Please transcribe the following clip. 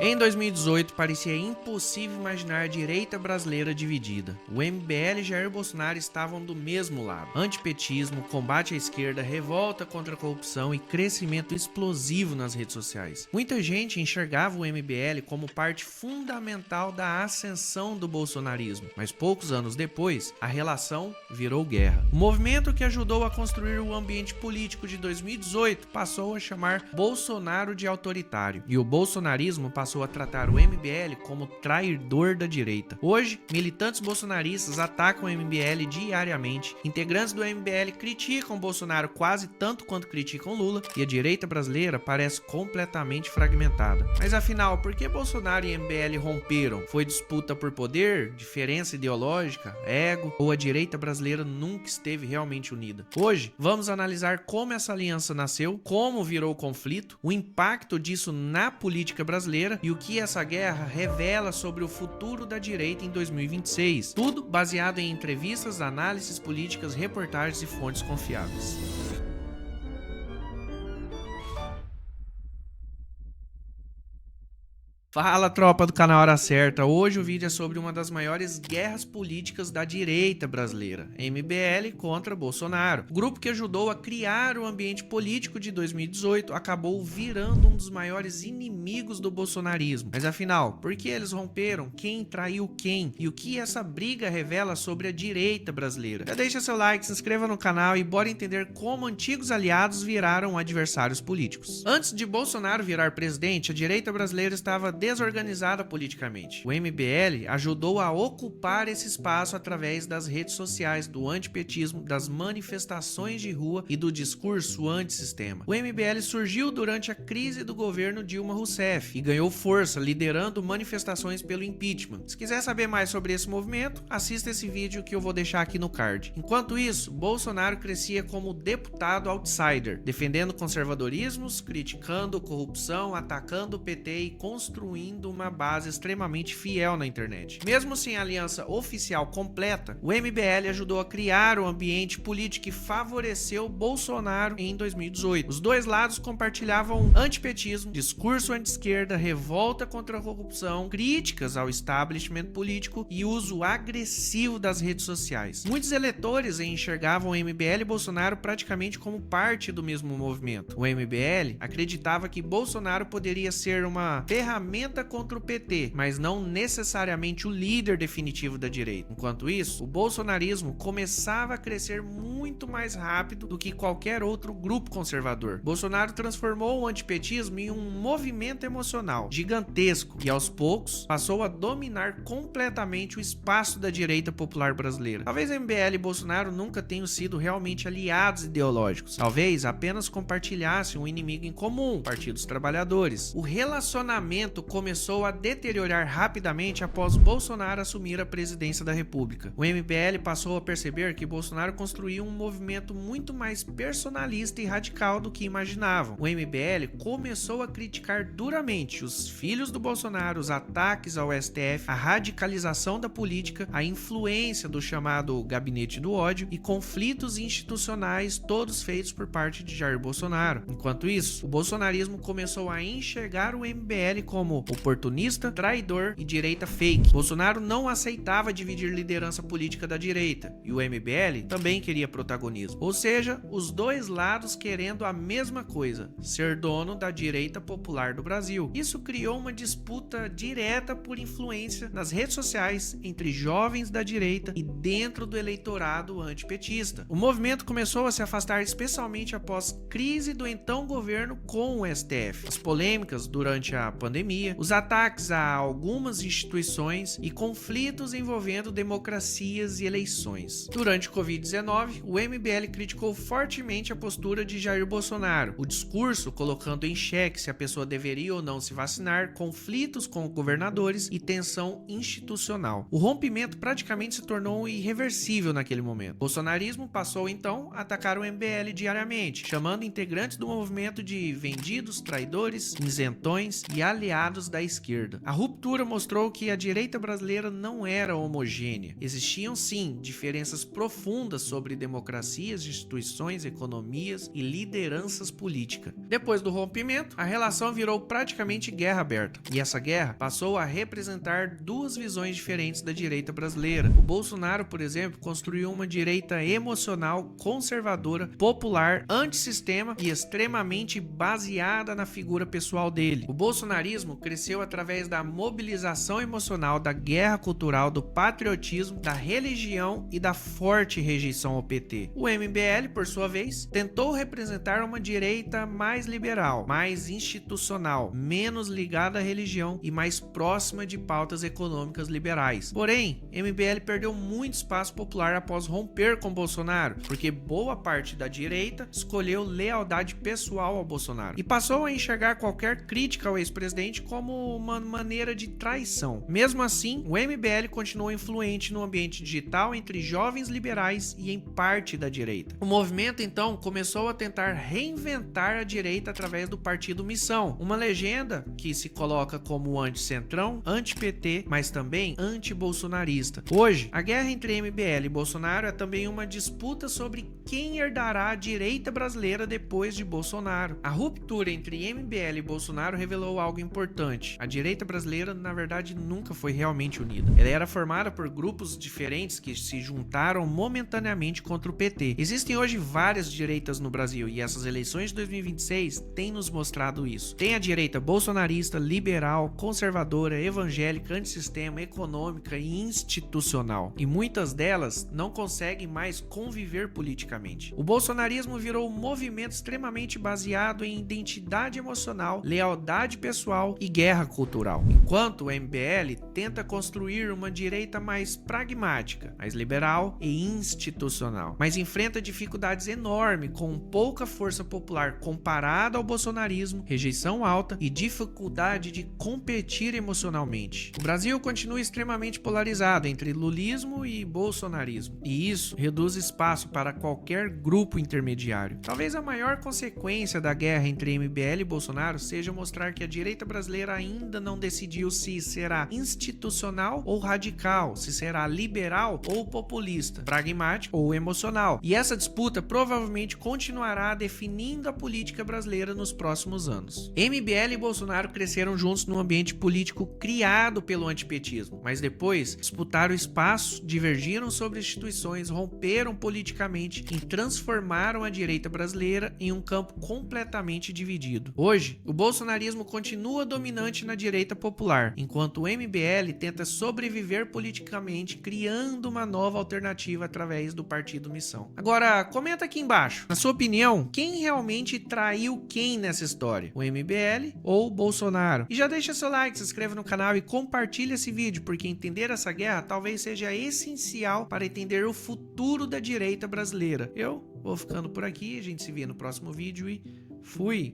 Em 2018, parecia impossível imaginar a direita brasileira dividida. O MBL e Jair Bolsonaro estavam do mesmo lado. Antipetismo, combate à esquerda, revolta contra a corrupção e crescimento explosivo nas redes sociais. Muita gente enxergava o MBL como parte fundamental da ascensão do bolsonarismo, mas poucos anos depois, a relação virou guerra. O movimento que ajudou a construir o ambiente político de 2018 passou a chamar Bolsonaro de autoritário, e o bolsonarismo passou a tratar o MBL como traidor da direita. Hoje, militantes bolsonaristas atacam o MBL diariamente, integrantes do MBL criticam Bolsonaro quase tanto quanto criticam Lula, e a direita brasileira parece completamente fragmentada. Mas afinal, por que Bolsonaro e MBL romperam? Foi disputa por poder, diferença ideológica, ego, ou a direita brasileira nunca esteve realmente unida? Hoje, vamos analisar como essa aliança nasceu, como virou conflito, o impacto disso na política brasileira e o que essa guerra revela sobre o futuro da direita em 2026. Tudo baseado em entrevistas, análises políticas, reportagens e fontes confiáveis. Fala, tropa do canal Hora Certa. Hoje o vídeo é sobre uma das maiores guerras políticas da direita brasileira, MBL contra Bolsonaro. O grupo que ajudou a criar o ambiente político de 2018 acabou virando um dos maiores inimigos do bolsonarismo. Mas afinal, por que eles romperam? Quem traiu quem? E o que essa briga revela sobre a direita brasileira? Já deixa seu like, se inscreva no canal e bora entender como antigos aliados viraram adversários políticos. Antes de Bolsonaro virar presidente, a direita brasileira estava desorganizada politicamente. O MBL ajudou a ocupar esse espaço através das redes sociais, do antipetismo, das manifestações de rua e do discurso antissistema. O MBL surgiu durante a crise do governo Dilma Rousseff e ganhou força liderando manifestações pelo impeachment. Se quiser saber mais sobre esse movimento, assista esse vídeo que eu vou deixar aqui no card. Enquanto isso, Bolsonaro crescia como deputado outsider, defendendo conservadorismos, criticando corrupção, atacando o PT e construindo uma base extremamente fiel na internet. Mesmo sem aliança oficial completa, o MBL ajudou a criar o ambiente político que favoreceu Bolsonaro em 2018. Os dois lados compartilhavam antipetismo, discurso anti-esquerda, revolta contra a corrupção, críticas ao establishment político e uso agressivo das redes sociais. Muitos eleitores enxergavam o MBL e Bolsonaro praticamente como parte do mesmo movimento. O MBL acreditava que Bolsonaro poderia ser uma ferramenta contra o PT, mas não necessariamente o líder definitivo da direita. Enquanto isso, o bolsonarismo começava a crescer muito mais rápido do que qualquer outro grupo conservador. Bolsonaro transformou o antipetismo em um movimento emocional gigantesco e aos poucos passou a dominar completamente o espaço da direita popular brasileira. Talvez MBL e Bolsonaro nunca tenham sido realmente aliados ideológicos. Talvez apenas compartilhassem um inimigo em comum, o Partido dos Trabalhadores. O relacionamento começou a deteriorar rapidamente após Bolsonaro assumir a presidência da República. O MBL passou a perceber que Bolsonaro construiu um movimento muito mais personalista e radical do que imaginavam. O MBL começou a criticar duramente os filhos do Bolsonaro, os ataques ao STF, a radicalização da política, a influência do chamado gabinete do ódio e conflitos institucionais, todos feitos por parte de Jair Bolsonaro. Enquanto isso, o bolsonarismo começou a enxergar o MBL como oportunista, traidor e direita fake. Bolsonaro não aceitava dividir liderança política da direita e o MBL também queria protagonismo. Ou seja, os dois lados querendo a mesma coisa, ser dono da direita popular do Brasil. Isso criou uma disputa direta por influência nas redes sociais entre jovens da direita e dentro do eleitorado antipetista. O movimento começou a se afastar especialmente após crise do então governo com o STF, as polêmicas durante a pandemia, os ataques a algumas instituições e conflitos envolvendo democracias e eleições. Durante o Covid-19, o MBL criticou fortemente a postura de Jair Bolsonaro, o discurso colocando em xeque se a pessoa deveria ou não se vacinar, conflitos com governadores e tensão institucional. O rompimento praticamente se tornou irreversível naquele momento. O bolsonarismo passou então a atacar o MBL diariamente, chamando integrantes do movimento de vendidos, traidores, isentões e aliados aliados da esquerda. A ruptura mostrou que a direita brasileira não era homogênea. Existiam sim diferenças profundas sobre democracias, instituições, economias e lideranças políticas. Depois do rompimento, a relação virou praticamente guerra aberta. E essa guerra passou a representar duas visões diferentes da direita brasileira. O Bolsonaro, por exemplo, construiu uma direita emocional, conservadora, popular, antissistema e extremamente baseada na figura pessoal dele. O bolsonarismo cresceu através da mobilização emocional, da guerra cultural, do patriotismo, da religião e da forte rejeição ao PT. O MBL, por sua vez, tentou representar uma direita mais liberal, mais institucional, menos ligada à religião e mais próxima de pautas econômicas liberais. Porém, MBL perdeu muito espaço popular após romper com Bolsonaro, porque boa parte da direita escolheu lealdade pessoal ao Bolsonaro e passou a enxergar qualquer crítica ao ex-presidente como uma maneira de traição. Mesmo assim, o MBL continuou influente no ambiente digital entre jovens liberais e em parte da direita. O movimento então começou a tentar reinventar a direita através do partido Missão, uma legenda que se coloca como anti-centrão, anti-PT, mas também anti-bolsonarista. Hoje, a guerra entre MBL e Bolsonaro é também uma disputa sobre quem herdará a direita brasileira depois de Bolsonaro. A ruptura entre MBL e Bolsonaro revelou algo importante. A direita brasileira, na verdade, nunca foi realmente unida. Ela era formada por grupos diferentes que se juntaram momentaneamente contra o PT. Existem hoje várias direitas no Brasil e essas eleições de 2026 têm nos mostrado isso. Tem a direita bolsonarista, liberal, conservadora, evangélica, antissistema, econômica e institucional. E muitas delas não conseguem mais conviver politicamente. O bolsonarismo virou um movimento extremamente baseado em identidade emocional, lealdade pessoal e guerra cultural. Enquanto o MBL tenta construir uma direita mais pragmática, mais liberal e institucional, mas enfrenta dificuldades enormes com pouca força popular comparada ao bolsonarismo, rejeição alta e dificuldade de competir emocionalmente. O Brasil continua extremamente polarizado entre lulismo e bolsonarismo, e isso reduz espaço para qualquer grupo intermediário. Talvez a maior consequência da guerra entre MBL e Bolsonaro seja mostrar que a direita brasileira ainda não decidiu se será institucional ou radical, se será liberal ou populista, pragmático ou emocional. E essa disputa provavelmente continuará definindo a política brasileira nos próximos anos. MBL e Bolsonaro cresceram juntos num ambiente político criado pelo antipetismo, mas depois disputaram espaço, divergiram sobre instituições, romperam politicamente e transformaram a direita brasileira em um campo completamente dividido. Hoje, o bolsonarismo continua dominante na direita popular, enquanto o MBL tenta sobreviver politicamente, criando uma nova alternativa através do partido Missão. Agora, comenta aqui embaixo, na sua opinião, quem realmente traiu quem nessa história? O MBL ou o Bolsonaro? E já deixa seu like, se inscreva no canal e compartilha esse vídeo, porque entender essa guerra talvez seja essencial para entender o futuro da direita brasileira. Eu vou ficando por aqui, a gente se vê no próximo vídeo e fui!